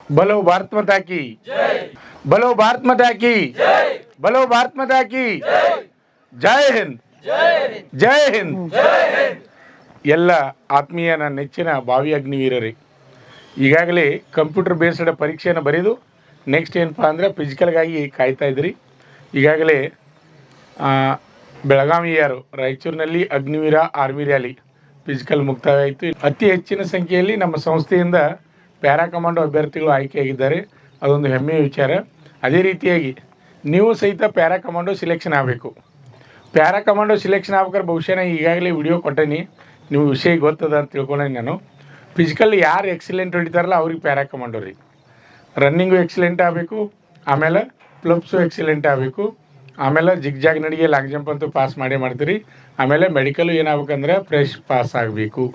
बोलो भारत माता की बोलो भारत माता की बोलो भारत माता की ಜೈ ಹಿಂದ್ ಜೈ ಹಿಂದ್. ಎಲ್ಲ ಆತ್ಮೀಯ ನನ್ನ ನೆಚ್ಚಿನ ಭಾವಿ ಅಗ್ನಿವೀರರೇ, ಈಗಾಗಲೇ ಕಂಪ್ಯೂಟರ್ ಬೇಸ್ಡ್ ಪರೀಕ್ಷೆಯನ್ನು ಬರೆದು ನೆಕ್ಸ್ಟ್ ಏನಪ್ಪ ಅಂದರೆ ಫಿಸಿಕಲ್ಗಾಗಿ ಕಾಯ್ತಾ ಇದ್ರಿ. ಈಗಾಗಲೇ ಬೆಳಗಾವಿ ರಾಯಚೂರಿನಲ್ಲಿ ಅಗ್ನಿವೀರ ಆರ್ಮಿ ರ್ಯಾಲಿ ಫಿಸಿಕಲ್ ಮುಕ್ತಾಯ ಆಯಿತು. ಅತಿ ಹೆಚ್ಚಿನ ಸಂಖ್ಯೆಯಲ್ಲಿ ನಮ್ಮ ಸಂಸ್ಥೆಯಿಂದ ಪ್ಯಾರಾ ಕಮಾಂಡೋ ಅಭ್ಯರ್ಥಿಗಳು ಆಯ್ಕೆಯಾಗಿದ್ದಾರೆ. ಅದೊಂದು ಹೆಮ್ಮೆಯ ವಿಚಾರ. ಅದೇ ರೀತಿಯಾಗಿ ನೀವು ಸಹಿತ ಪ್ಯಾರಾ ಕಮಾಂಡೋ ಸಿಲೆಕ್ಷನ್ ಆಗಬೇಕು. ಪ್ಯಾರಾ ಕಮಾಂಡೋ ಸಿಲೆಕ್ಷನ್ ಆಗ್ಬೇಕಾದ್ರೆ ಬಹುಶಃ ನಾನು ಈಗಾಗಲೇ ವಿಡಿಯೋ ಕೊಟ್ಟೇನಿ, ನೀವು ವಿಷಯ ಗೊತ್ತದ ಅಂತ ತಿಳ್ಕೊಂಡೇನಿ ನಾನು. ಫಿಸಿಕಲ್ ಯಾರು ಎಕ್ಸಲೆಂಟ್ ಹೊಡಿತಾರಲ್ಲ ಅವ್ರಿಗೆ ಪ್ಯಾರಾ ಕಮಾಂಡೋ ರೀ. ರನ್ನಿಂಗು ಎಕ್ಸಲೆಂಟ್ ಆಗಬೇಕು, ಆಮೇಲೆ ಪ್ಲಪ್ಸು ಎಕ್ಸಲೆಂಟ್ ಆಗಬೇಕು, ಆಮೇಲೆ ಜಿಗ್ಜಾಗ್ ನಡಿಗೆ ಲಾಂಗ್ ಜಂಪ್ ಅಂತೂ ಪಾಸ್ ಮಾಡ್ತೀರಿ. ಆಮೇಲೆ ಮೆಡಿಕಲು ಏನಾಗಬೇಕಂದ್ರೆ ಫ್ರೆಶ್ ಪಾಸ್ ಆಗಬೇಕು.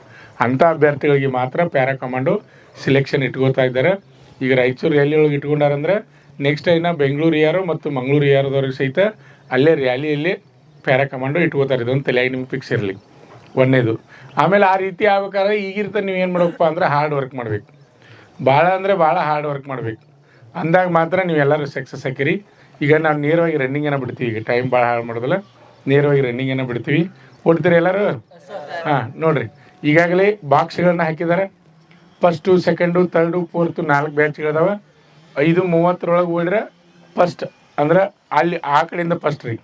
ಅಂಥ ಅಭ್ಯರ್ಥಿಗಳಿಗೆ ಮಾತ್ರ ಪ್ಯಾರಾ ಕಮಾಂಡೋ ಸಿಲೆಕ್ಷನ್ ಇಟ್ಕೋತಾ ಇದ್ದಾರೆ. ಈಗ ರಾಯಚೂರು ರ್ಯಾಲಿ ಒಳಗೆ ಇಟ್ಕೊಂಡಾರಂದ್ರೆ ನೆಕ್ಸ್ಟ್ ಇನ್ನು ಬೆಂಗಳೂರು ಮತ್ತು ಮಂಗಳೂರು ಸಹಿತ ಅಲ್ಲೇ ರ್ಯಾಲಿಯಲ್ಲಿ ಪ್ಯಾರಾ ಕಮಾಂಡೋ ಇಟ್ಕೋತಾರೆ. ಇದೊಂದು ತಲೆಯಾಗಿ ನಿಮ್ಗೆ ಫಿಕ್ಸ್ ಇರಲಿ, ಒಂದೇದು. ಆಮೇಲೆ ಆ ರೀತಿ ಆಗ್ಬೇಕಾದ್ರೆ ಈಗಿರ್ತ ನೀವು ಏನು ಮಾಡಬೇಕಪ್ಪ ಅಂದ್ರೆ ಹಾರ್ಡ್ ವರ್ಕ್ ಮಾಡಬೇಕು. ಭಾಳ ಅಂದರೆ ಭಾಳ ಹಾರ್ಡ್ ವರ್ಕ್ ಮಾಡಬೇಕು. ಅಂದಾಗ ಮಾತ್ರ ನೀವೆಲ್ಲರೂ ಸಕ್ಸಸ್ ಹಾಕಿರಿ. ಈಗ ನಾವು ನೇರವಾಗಿ ರನ್ನಿಂಗನ್ನು ಬಿಡ್ತೀವಿ. ಈಗ ಟೈಮ್ ಭಾಳ ಹಾಳು ಮಾಡೋದಿಲ್ಲ, ನೇರವಾಗಿ ರನ್ನಿಂಗನ್ನು ಬಿಡ್ತೀವಿ. ಓಡ್ತೀರಿ ಎಲ್ಲರೂ? ಹಾಂ, ನೋಡಿರಿ, ಈಗಾಗಲೇ ಬಾಕ್ಸ್ಗಳನ್ನ ಹಾಕಿದ್ದಾರೆ. ಫಸ್ಟು, ಸೆಕೆಂಡು, ಥರ್ಡು, ಫೋರ್ತು 4 ಬ್ಯಾಚ್ಗಳಿದಾವೆ. 5:30 ಓಡಿದ್ರೆ ಫಸ್ಟ್, ಅಂದ್ರೆ ಅಲ್ಲಿ ಆ ಕಡೆಯಿಂದ ಫಸ್ಟ್ ರೀ.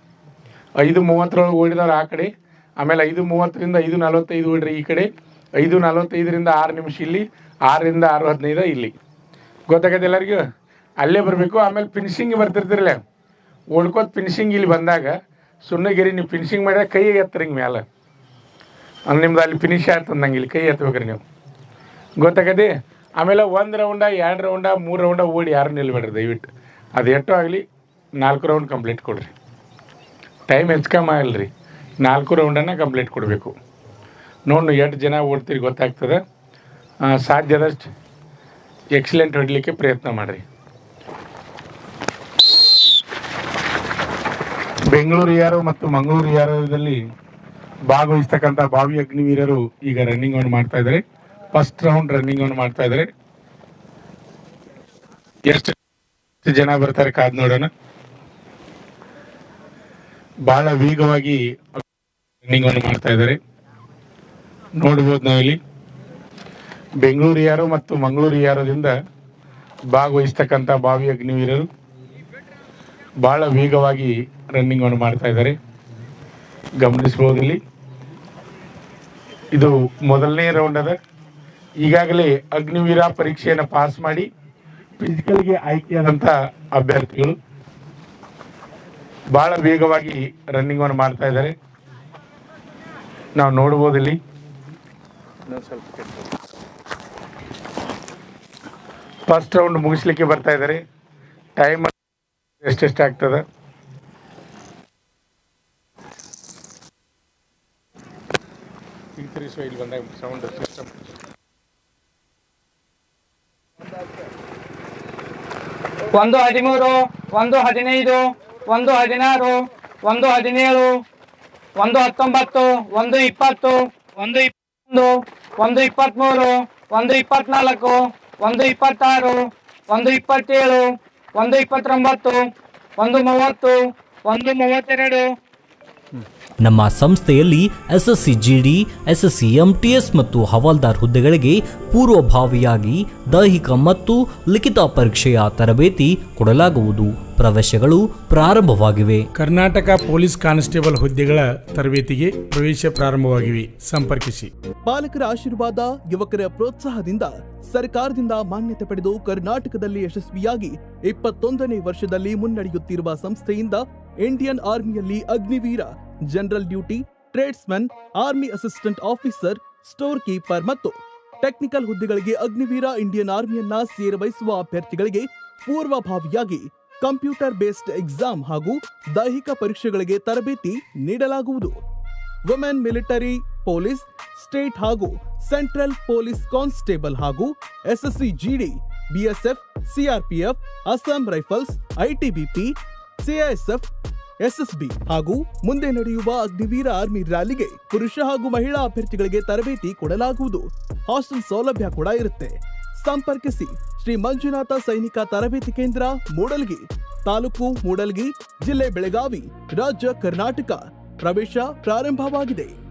5:30 ಓಡಿದವ್ರು ಆ ಕಡೆ. ಆಮೇಲೆ 5:30ರಿಂದ 5:45 ಓಡ್ರಿ ಈ ಕಡೆ. 5:45ರಿಂದ 6 ನಿಮಿಷ ಇಲ್ಲಿ, 6ರಿಂದ 6:15 ಇಲ್ಲಿ. ಗೊತ್ತಾಗತ್ತೆ ಎಲ್ಲರಿಗೂ? ಅಲ್ಲೇ ಬರಬೇಕು. ಆಮೇಲೆ ಫಿನಿಶಿಂಗ್ ಬರ್ತಿರ್ತಿರಲ್ಲ, ಓಡ್ಕೋತ ಫಿನಿಶಿಂಗ್ ಇಲ್ಲಿ ಬಂದಾಗ ಸುಣ್ಣಗಿರಿ ನೀವು ಫಿನಿಶಿಂಗ್ ಮಾಡಿದ್ರೆ ಕೈ ಎತ್ತರಿ ಹಿಂಗೆ ಮ್ಯಾಲೆ, ಅಂದ್ರೆ ನಿಮ್ದು ಅಲ್ಲಿ ಫಿನಿಶ್ ಆಯ್ತು ಅಂದಂಗೆ ಇಲ್ಲಿ ಕೈ ಎತ್ತಬೇಕ್ರಿ ನೀವು. ಗೊತ್ತಾಗತ್ತೆ? ಆಮೇಲೆ 1 ರೌಂಡ 2 ರೌಂಡ 3 ರೌಂಡ ಓಡಿ ಯಾರು ನಿಲ್ಬೇಡ್ರಿ ದಯವಿಟ್ಟು. ಅದು ಎಷ್ಟೋ ಆಗಲಿ 4 ರೌಂಡ್ ಕಂಪ್ಲೀಟ್ ಕೊಡಿರಿ. ಟೈಮ್ ಹೆಚ್ಕಮ್ಮ ಆಗಲ್ರಿ, 4 ರೌಂಡನ್ನು ಕಂಪ್ಲೀಟ್ ಕೊಡಬೇಕು. ನೋಡಿ ಎಷ್ಟು ಜನ ಓಡ್ತೀರಿ ಗೊತ್ತಾಗ್ತದೆ. ಸಾಧ್ಯದಷ್ಟು ಎಕ್ಸಲೆಂಟ್ ಹೊಡಲಿಕ್ಕೆ ಪ್ರಯತ್ನ ಮಾಡಿರಿ. ಬೆಂಗಳೂರು ಮತ್ತು ಮಂಗಳೂರು ಭಾಗವಹಿಸ್ತಕ್ಕಂಥ ಭಾವಿ ಅಗ್ನಿವೀರರು ಈಗ ರನ್ನಿಂಗ್ ಆನ್ ಮಾಡ್ತಾ ಇದ್ದಾರೆ. ಫಸ್ಟ್ ರೌಂಡ್ ರನ್ನಿಂಗ್ ಆನ್ ಮಾಡ್ತಾ ಇದ್ದಾರೆ. ಎಷ್ಟು ಜನ ಬರ್ತಾರೆ ಕಾದ್ ನೋಡೋಣ. ಬಹಳ ವೇಗವಾಗಿ ರನ್ನಿಂಗ್ ಆನ್ ಮಾಡ್ತಾ ಇದ್ದಾರೆ. ನೋಡ್ಬೋದು ನಾವಿಲ್ಲಿ ಬೆಂಗಳೂರು ಮತ್ತು ಮಂಗಳೂರು ಭಾಗವಹಿಸ್ತಕ್ಕಂಥ ಭಾವಿ ಅಗ್ನಿವೀರರು ಬಹಳ ವೇಗವಾಗಿ ರನ್ನಿಂಗ್ ಆನ್ ಮಾಡ್ತಾ ಇದ್ದಾರೆ. ಗಮನಿಸಬಹುದು. ಇಲ್ಲಿ ಇದು ಮೊದಲನೇ ರೌಂಡ್ ಅದ. ಈಗಾಗಲೇ ಅಗ್ನಿವೀರ ಪರೀಕ್ಷೆಯನ್ನು ಪಾಸ್ ಮಾಡಿ ಫಿಸಿಕಲ್ಗೆ ಆಯ್ಕೆಯಾದಂಥ ಅಭ್ಯರ್ಥಿಗಳು ಬಹಳ ವೇಗವಾಗಿ ರನ್ನಿಂಗ್ ಆನ್ ಮಾಡ್ತಾ ಇದ್ದಾರೆ. ನಾವು ನೋಡ್ಬೋದು ಇಲ್ಲಿ ಫಸ್ಟ್ ರೌಂಡ್ ಮುಗಿಸ್ಲಿಕ್ಕೆ ಬರ್ತಾ ಇದ್ದಾರೆ. ಟೈಮ್ ಎಷ್ಟೆಷ್ಟಾಗ್ತದೆ ಇಲ್ಲಿ ಬಂದಾಗ ಸೌಂಡ್ ಸಿಸ್ಟಮ್ 1:13, 1:15, 1:16, 1:17, 1:19, 1:20, 1:21, 1:23, 1:24, 1:26, 1:27, 1:29, 1:30, 1:32. ನಮ್ಮ ಸಂಸ್ಥೆಯಲ್ಲಿ ಎಸ್ಎಸ್ಸಿ ಜಿಡಿ, ಎಸ್ಎಸ್ಸಿ ಎಂಟಿಎಸ್ ಮತ್ತು ಹವಾಲ್ದಾರ್ ಹುದ್ದೆಗಳಿಗೆ ಪೂರ್ವಭಾವಿಯಾಗಿ ದೈಹಿಕ ಮತ್ತು ಲಿಖಿತ ಪರೀಕ್ಷೆಯ ತರಬೇತಿ ಕೊಡಲಾಗುವುದು. ಪ್ರವೇಶಗಳು ಪ್ರಾರಂಭವಾಗಿವೆ. ಕರ್ನಾಟಕ ಪೊಲೀಸ್ ಕಾನ್ಸ್ಟೇಬಲ್ ಹುದ್ದೆಗಳ ತರಬೇತಿಗೆ ಪ್ರವೇಶ ಪ್ರಾರಂಭವಾಗಿವೆ. ಸಂಪರ್ಕಿಸಿ. ಪಾಲಕರ ಆಶೀರ್ವಾದ, ಯುವಕರ ಪ್ರೋತ್ಸಾಹದಿಂದ ಸರ್ಕಾರದಿಂದ ಮಾನ್ಯತೆ ಪಡೆದು ಕರ್ನಾಟಕದಲ್ಲಿ ಯಶಸ್ವಿಯಾಗಿ 21ನೇ ವರ್ಷದಲ್ಲಿ ಮುನ್ನಡೆಯುತ್ತಿರುವ ಸಂಸ್ಥೆಯಿಂದ ಇಂಡಿಯನ್ ಆರ್ಮಿಯಲ್ಲಿ Agniveer, general duty, tradesman, army assistant officer, store keeper ಮತ್ತು ಟೆಕ್ನಿಕಲ್ ಹುದ್ದೆಗಳಿಗೆ ಅಗ್ನಿವೀರ ಇಂಡಿಯನ್ ಆರ್ಮಿಯನ್ನ ಸೇರ್ವಹಿಸುವ ಅಭ್ಯರ್ಥಿಗಳಿಗೆ ಪೂರ್ವಭಾವಿಯಾಗಿ ಕಂಪ್ಯೂಟರ್ ಬೇಸ್ಡ್ ಎಕ್ಸಾಮ್ ಹಾಗೂ ದೈಹಿಕ ಪರೀಕ್ಷೆಗಳಿಗೆ ತರಬೇತಿ ನೀಡಲಾಗುವುದು. ವುಮೆನ್ ಮಿಲಿಟರಿ, ಪೊಲೀಸ್, ಸ್ಟೇಟ್ ಹಾಗೂ ಸೆಂಟ್ರಲ್ ಪೊಲೀಸ್ ಕಾನ್ಸ್ಟೇಬಲ್ ಹಾಗೂ SSC GD, BSF, CRPF, Assam Rifles, ITBP, CISF, SSB ಹಾಗೂ ಮುಂದೆ ನಡೆಯುವ ಅಗ್ನಿವೀರ ಆರ್ಮಿ ರ್ಯಾಲಿಗೆ ಪುರುಷ ಹಾಗೂ ಮಹಿಳಾ ಅಭ್ಯರ್ಥಿಗಳಿಗೆ ತರಬೇತಿ ಕೊಡಲಾಗುವುದು. ಹಾಸ್ಟೆಲ್ ಸೌಲಭ್ಯ ಕೂಡ ಇರುತ್ತೆ. ಸಂಪರ್ಕಿಸಿ ಶ್ರೀ ಮಂಜುನಾಥ ಸೈನಿಕ ತರಬೇತಿ ಕೇಂದ್ರ, ಮೂಡಲ್ಗಿ, ತಾಲೂಕು ಮೂಡಲ್ಗಿ, ಜಿಲ್ಲೆ ಬೆಳಗಾವಿ, ರಾಜ್ಯ ಕರ್ನಾಟಕ. ಪ್ರವೇಶ ಪ್ರಾರಂಭವಾಗಿದೆ.